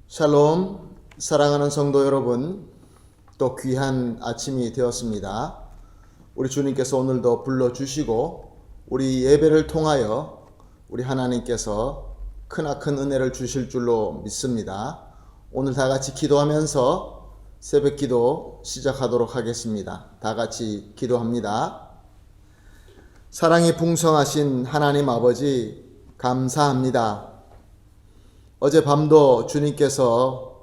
샬롬, 사랑하는 성도 여러분, 또 귀한 아침이 되었습니다. 우리 주님께서 오늘도 불러주시고 우리 예배를 통하여 우리 하나님께서 크나큰 은혜를 주실 줄로 믿습니다. 오늘 다 같이 기도하면서 새벽 기도 시작하도록 하겠습니다. 다 같이 기도합니다. 사랑이 풍성하신 하나님 아버지, 감사합니다. 어젯밤도 주님께서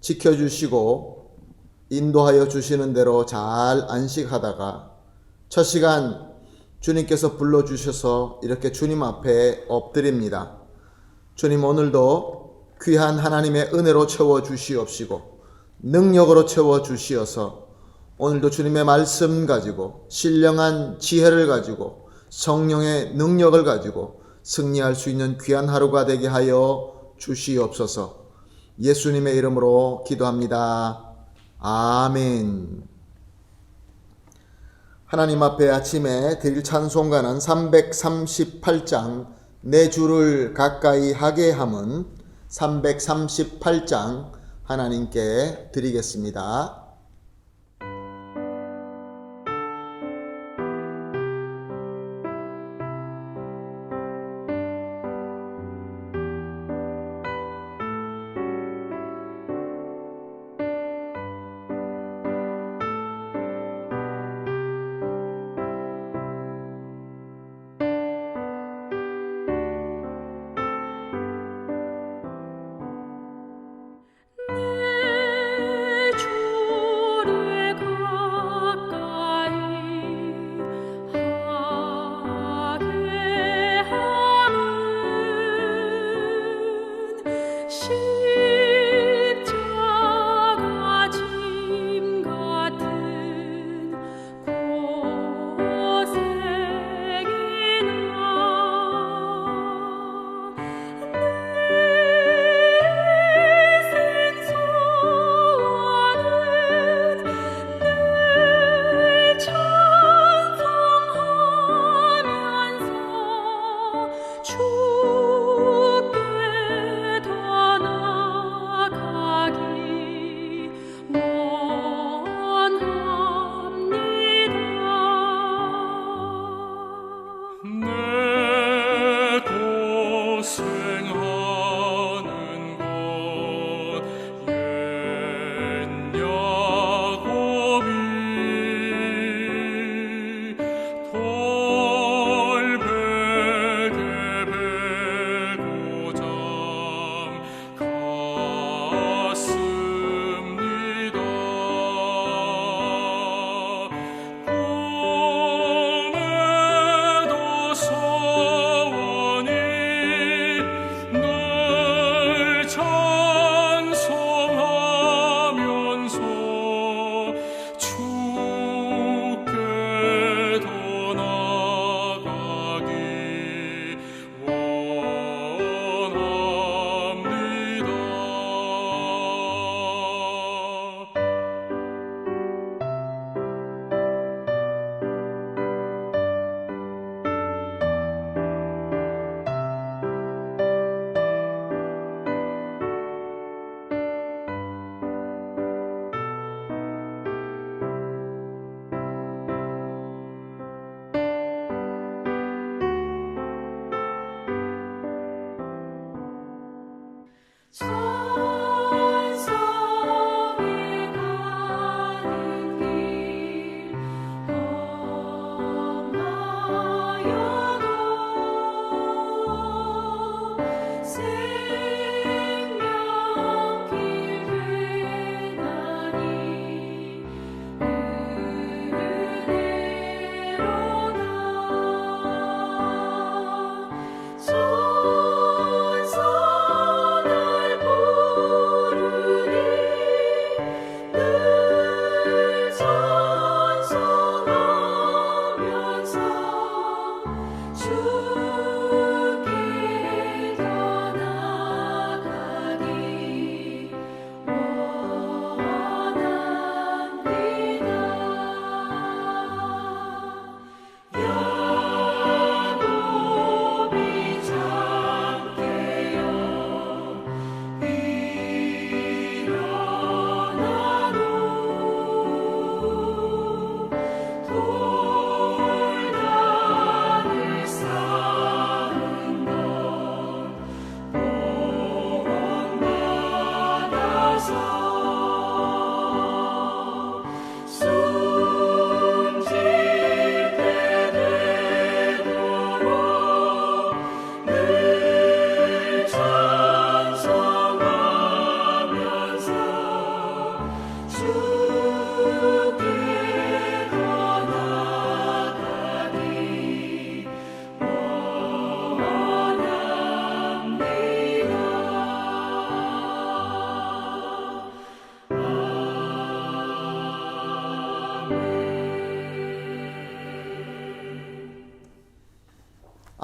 지켜주시고 인도하여 주시는 대로 잘 안식하다가 첫 시간 주님께서 불러주셔서 이렇게 주님 앞에 엎드립니다. 주님, 오늘도 귀한 하나님의 은혜로 채워주시옵시고 능력으로 채워주시어서 오늘도 주님의 말씀 가지고 신령한 지혜를 가지고 성령의 능력을 가지고 승리할 수 있는 귀한 하루가 되게 하여 주시옵소서. 예수님의 이름으로 기도합니다. 아멘. 하나님 앞에 아침에 드릴 찬송가는 338장 내 주를 가까이 하게 함은 338장 하나님께 드리겠습니다. 손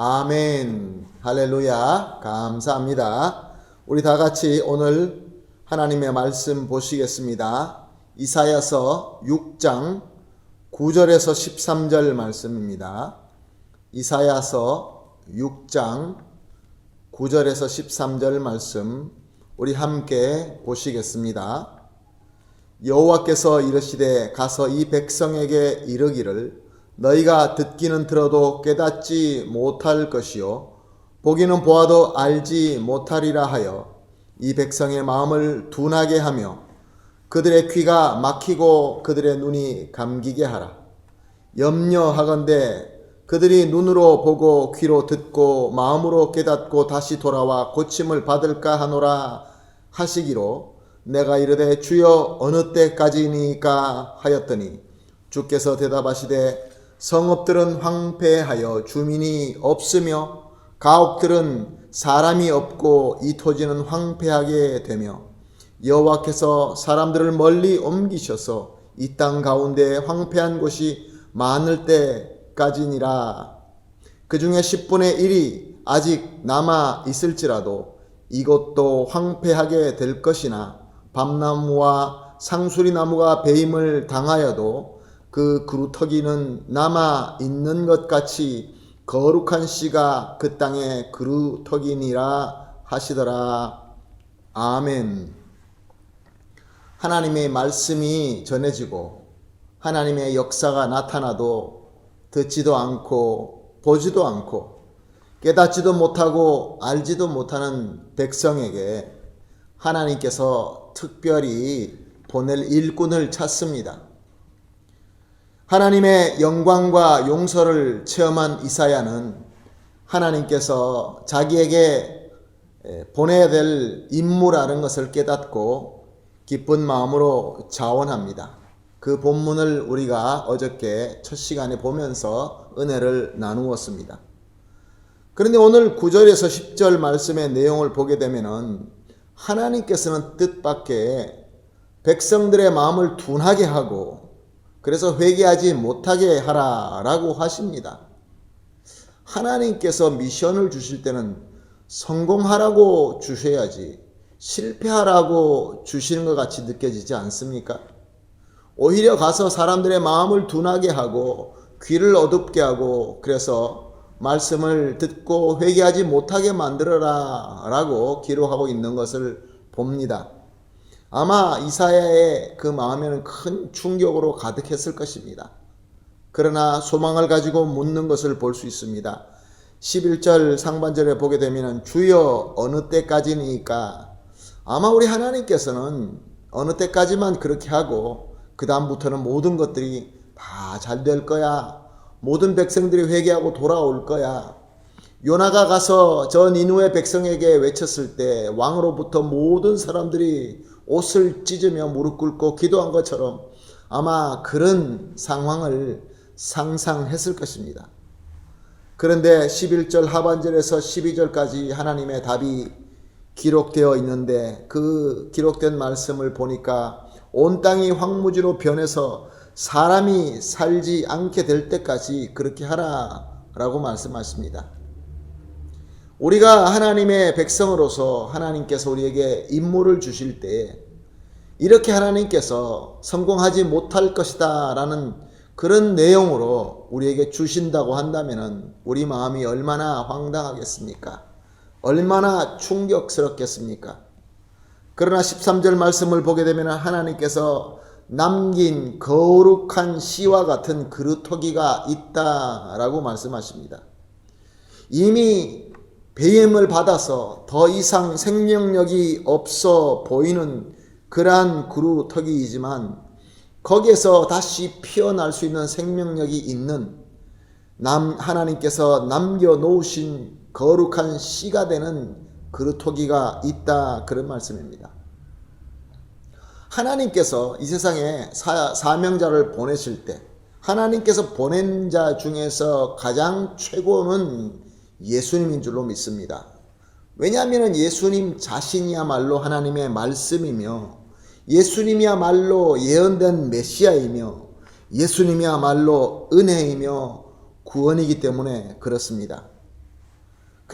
아멘. 할렐루야. 감사합니다. 우리 다 같이 오늘 하나님의 말씀 보시겠습니다. 이사야서 6장 9절에서 13절 말씀입니다. 이사야서 6장 9절에서 13절 말씀 우리 함께 보시겠습니다. 여호와께서 이르시되 가서 이 백성에게 이르기를 너희가 듣기는 들어도 깨닫지 못할 것이요 보기는 보아도 알지 못하리라 하여 이 백성의 마음을 둔하게 하며 그들의 귀가 막히고 그들의 눈이 감기게 하라. 염려하건대 그들이 눈으로 보고 귀로 듣고 마음으로 깨닫고 다시 돌아와 고침을 받을까 하노라 하시기로 내가 이르되 주여 어느 때까지니까 하였더니 주께서 대답하시되 성읍들은 황폐하여 주민이 없으며 가옥들은 사람이 없고 이 토지는 황폐하게 되며 여호와께서 사람들을 멀리 옮기셔서 이 땅 가운데 황폐한 곳이 많을 때까지니라. 그 중에 10분의 1이 아직 남아 있을지라도 이것도 황폐하게 될 것이나 밤나무와 상수리나무가 배임을 당하여도 그 그루터기는 남아 있는 것 같이 거룩한 씨가 그 땅의 그루터기니라 하시더라. 아멘. 하나님의 말씀이 전해지고 하나님의 역사가 나타나도 듣지도 않고 보지도 않고 깨닫지도 못하고 알지도 못하는 백성에게 하나님께서 특별히 보낼 일꾼을 찾습니다. 하나님의 영광과 용서를 체험한 이사야는 하나님께서 자기에게 보내야 될 임무라는 것을 깨닫고 기쁜 마음으로 자원합니다. 그 본문을 우리가 어저께 첫 시간에 보면서 은혜를 나누었습니다. 그런데 오늘 9절에서 10절 말씀의 내용을 보게 되면은 하나님께서는 뜻밖의 백성들의 마음을 둔하게 하고 그래서 회개하지 못하게 하라라고 하십니다. 하나님께서 미션을 주실 때는 성공하라고 주셔야지 실패하라고 주시는 것 같이 느껴지지 않습니까? 오히려 가서 사람들의 마음을 둔하게 하고 귀를 어둡게 하고 그래서 말씀을 듣고 회개하지 못하게 만들어라 라고 기록하고 있는 것을 봅니다. 아마 이사야의 그 마음에는 큰 충격으로 가득했을 것입니다. 그러나 소망을 가지고 묻는 것을 볼 수 있습니다. 11절 상반절에 보게 되면 주여 어느 때까지니까 아마 우리 하나님께서는 어느 때까지만 그렇게 하고 그 다음부터는 모든 것들이 다 잘 될 거야. 모든 백성들이 회개하고 돌아올 거야. 요나가 가서 저 니누의 백성에게 외쳤을 때 왕으로부터 모든 사람들이 옷을 찢으며 무릎 꿇고 기도한 것처럼 아마 그런 상황을 상상했을 것입니다. 그런데 11절 하반절에서 12절까지 하나님의 답이 기록되어 있는데 그 기록된 말씀을 보니까 온 땅이 황무지로 변해서 사람이 살지 않게 될 때까지 그렇게 하라라고 말씀하십니다. 우리가 하나님의 백성으로서 하나님께서 우리에게 임무를 주실 때 이렇게 하나님께서 성공하지 못할 것이다 라는 그런 내용으로 우리에게 주신다고 한다면 우리 마음이 얼마나 황당하겠습니까? 얼마나 충격스럽겠습니까? 그러나 13절 말씀을 보게 되면 하나님께서 남긴 거룩한 씨와 같은 그루터기가 있다라고 말씀하십니다. 이미 배임을 받아서 더 이상 생명력이 없어 보이는 그러한 그루터기이지만 거기에서 다시 피어날 수 있는 생명력이 있는 하나님께서 남겨놓으신 거룩한 씨가 되는 그루터기가 있다 그런 말씀입니다. 하나님께서 이 세상에 사명자를 보내실 때 하나님께서 보낸 자 중에서 가장 최고는 예수님인 줄로 믿습니다. 왜냐하면 예수님 자신이야말로 하나님의 말씀이며 예수님이야말로 예언된 메시아이며 예수님이야말로 은혜이며 구원이기 때문에 그렇습니다.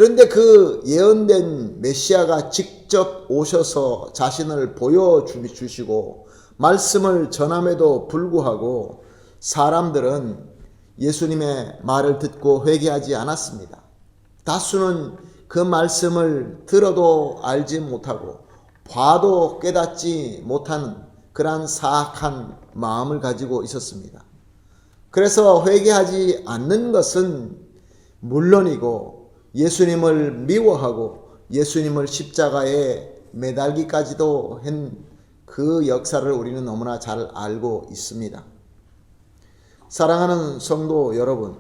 그런데 그 예언된 메시아가 직접 오셔서 자신을 보여주시고 말씀을 전함에도 불구하고 사람들은 예수님의 말을 듣고 회개하지 않았습니다. 다수는 그 말씀을 들어도 알지 못하고 봐도 깨닫지 못하는 그러한 사악한 마음을 가지고 있었습니다. 그래서 회개하지 않는 것은 물론이고 예수님을 미워하고 예수님을 십자가에 매달기까지도 한 그 역사를 우리는 너무나 잘 알고 있습니다. 사랑하는 성도 여러분,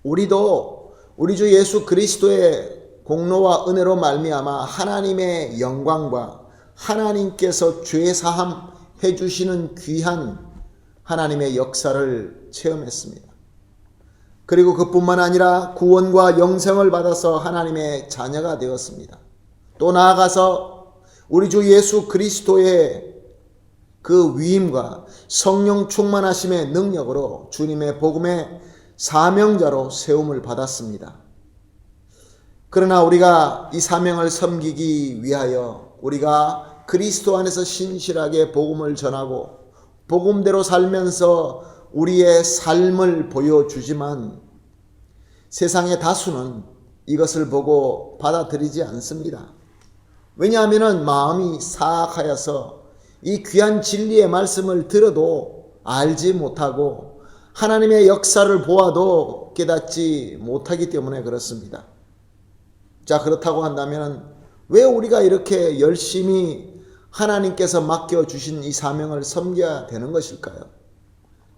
우리도 우리 주 예수 그리스도의 공로와 은혜로 말미암아 하나님의 영광과 하나님께서 죄 사함 해주시는 귀한 하나님의 역사를 체험했습니다. 그리고 그뿐만 아니라 구원과 영생을 받아서 하나님의 자녀가 되었습니다. 또 나아가서 우리 주 예수 그리스도의 그 위임과 성령 충만하심의 능력으로 주님의 복음의 사명자로 세움을 받았습니다. 그러나 우리가 이 사명을 섬기기 위하여 우리가 그리스도 안에서 신실하게 복음을 전하고 복음대로 살면서 우리의 삶을 보여주지만 세상의 다수는 이것을 보고 받아들이지 않습니다. 왜냐하면 마음이 사악하여서 이 귀한 진리의 말씀을 들어도 알지 못하고 하나님의 역사를 보아도 깨닫지 못하기 때문에 그렇습니다. 자, 그렇다고 한다면 왜 우리가 이렇게 열심히 하나님께서 맡겨주신 이 사명을 섬겨야 되는 것일까요?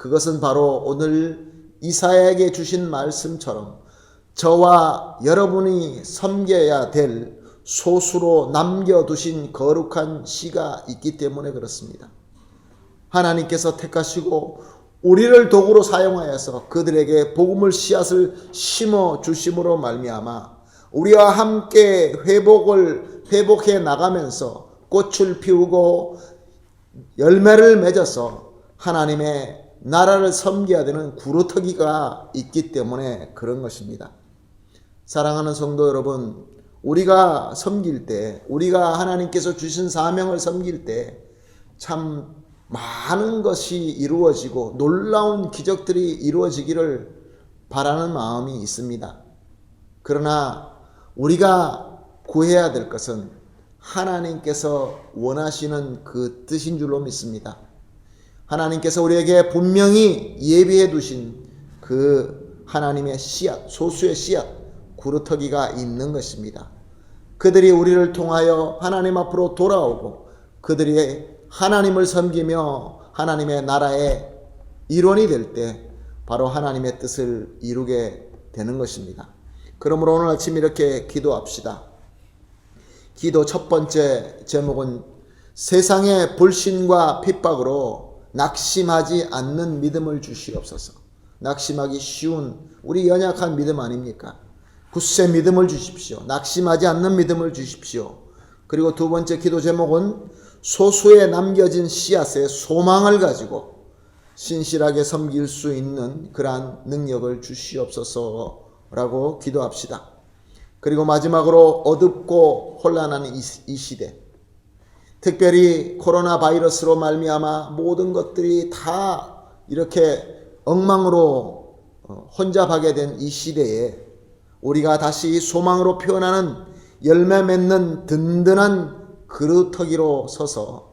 그것은 바로 오늘 이사야에게 주신 말씀처럼 저와 여러분이 섬겨야 될 소수로 남겨두신 거룩한 씨가 있기 때문에 그렇습니다. 하나님께서 택하시고 우리를 도구로 사용하여서 그들에게 복음을 씨앗을 심어 주심으로 말미암아 우리와 함께 회복해 나가면서 꽃을 피우고 열매를 맺어서 하나님의 나라를 섬겨야 되는 구루터기가 있기 때문에 그런 것입니다. 사랑하는 성도 여러분, 우리가 섬길 때, 우리가 하나님께서 주신 사명을 섬길 때 참 많은 것이 이루어지고 놀라운 기적들이 이루어지기를 바라는 마음이 있습니다. 그러나 우리가 구해야 될 것은 하나님께서 원하시는 그 뜻인 줄로 믿습니다. 하나님께서 우리에게 분명히 예비해 두신 그 하나님의 씨앗, 소수의 씨앗, 구루터기가 있는 것입니다. 그들이 우리를 통하여 하나님 앞으로 돌아오고 그들이 하나님을 섬기며 하나님의 나라의 일원이 될 때 바로 하나님의 뜻을 이루게 되는 것입니다. 그러므로 오늘 아침 이렇게 기도합시다. 기도 첫 번째 제목은 세상의 불신과 핍박으로 낙심하지 않는 믿음을 주시옵소서. 낙심하기 쉬운 우리 연약한 믿음 아닙니까? 굳세 믿음을 주십시오. 낙심하지 않는 믿음을 주십시오. 그리고 두 번째 기도 제목은 소수에 남겨진 씨앗의 소망을 가지고 신실하게 섬길 수 있는 그러한 능력을 주시옵소서라고 기도합시다. 그리고 마지막으로 어둡고 혼란한 이 시대, 특별히 코로나 바이러스로 말미암아 모든 것들이 다 이렇게 엉망으로 혼잡하게 된 이 시대에 우리가 다시 소망으로 표현하는 열매 맺는 든든한 그루터기로 서서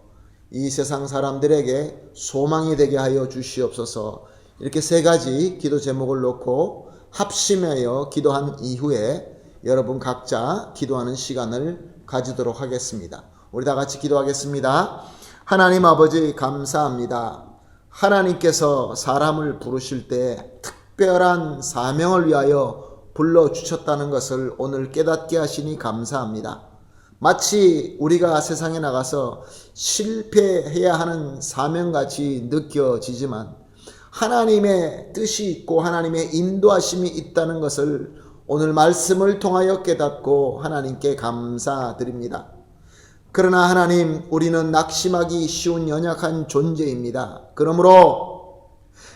이 세상 사람들에게 소망이 되게 하여 주시옵소서. 이렇게 세 가지 기도 제목을 놓고 합심하여 기도한 이후에 여러분 각자 기도하는 시간을 가지도록 하겠습니다. 우리 다 같이 기도하겠습니다. 하나님 아버지 감사합니다. 하나님께서 사람을 부르실 때 특별한 사명을 위하여 불러주셨다는 것을 오늘 깨닫게 하시니 감사합니다. 마치 우리가 세상에 나가서 실패해야 하는 사명같이 느껴지지만 하나님의 뜻이 있고 하나님의 인도하심이 있다는 것을 오늘 말씀을 통하여 깨닫고 하나님께 감사드립니다. 그러나 하나님, 우리는 낙심하기 쉬운 연약한 존재입니다. 그러므로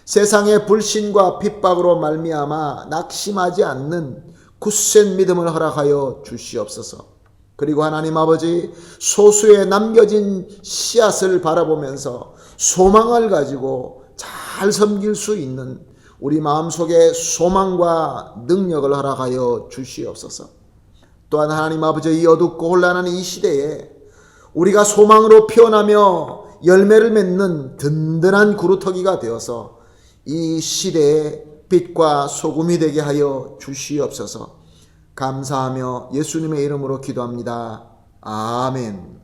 세상의 불신과 핍박으로 말미암아 낙심하지 않는 굳센 믿음을 허락하여 주시옵소서. 그리고 하나님 아버지, 소수에 남겨진 씨앗을 바라보면서 소망을 가지고 잘 섬길 수 있는 우리 마음속에 소망과 능력을 허락하여 주시옵소서. 또한 하나님 아버지, 이 어둡고 혼란한 이 시대에 우리가 소망으로 피어나며 열매를 맺는 든든한 구루터기가 되어서 이 시대의 빛과 소금이 되게 하여 주시옵소서. 감사하며 예수님의 이름으로 기도합니다. 아멘.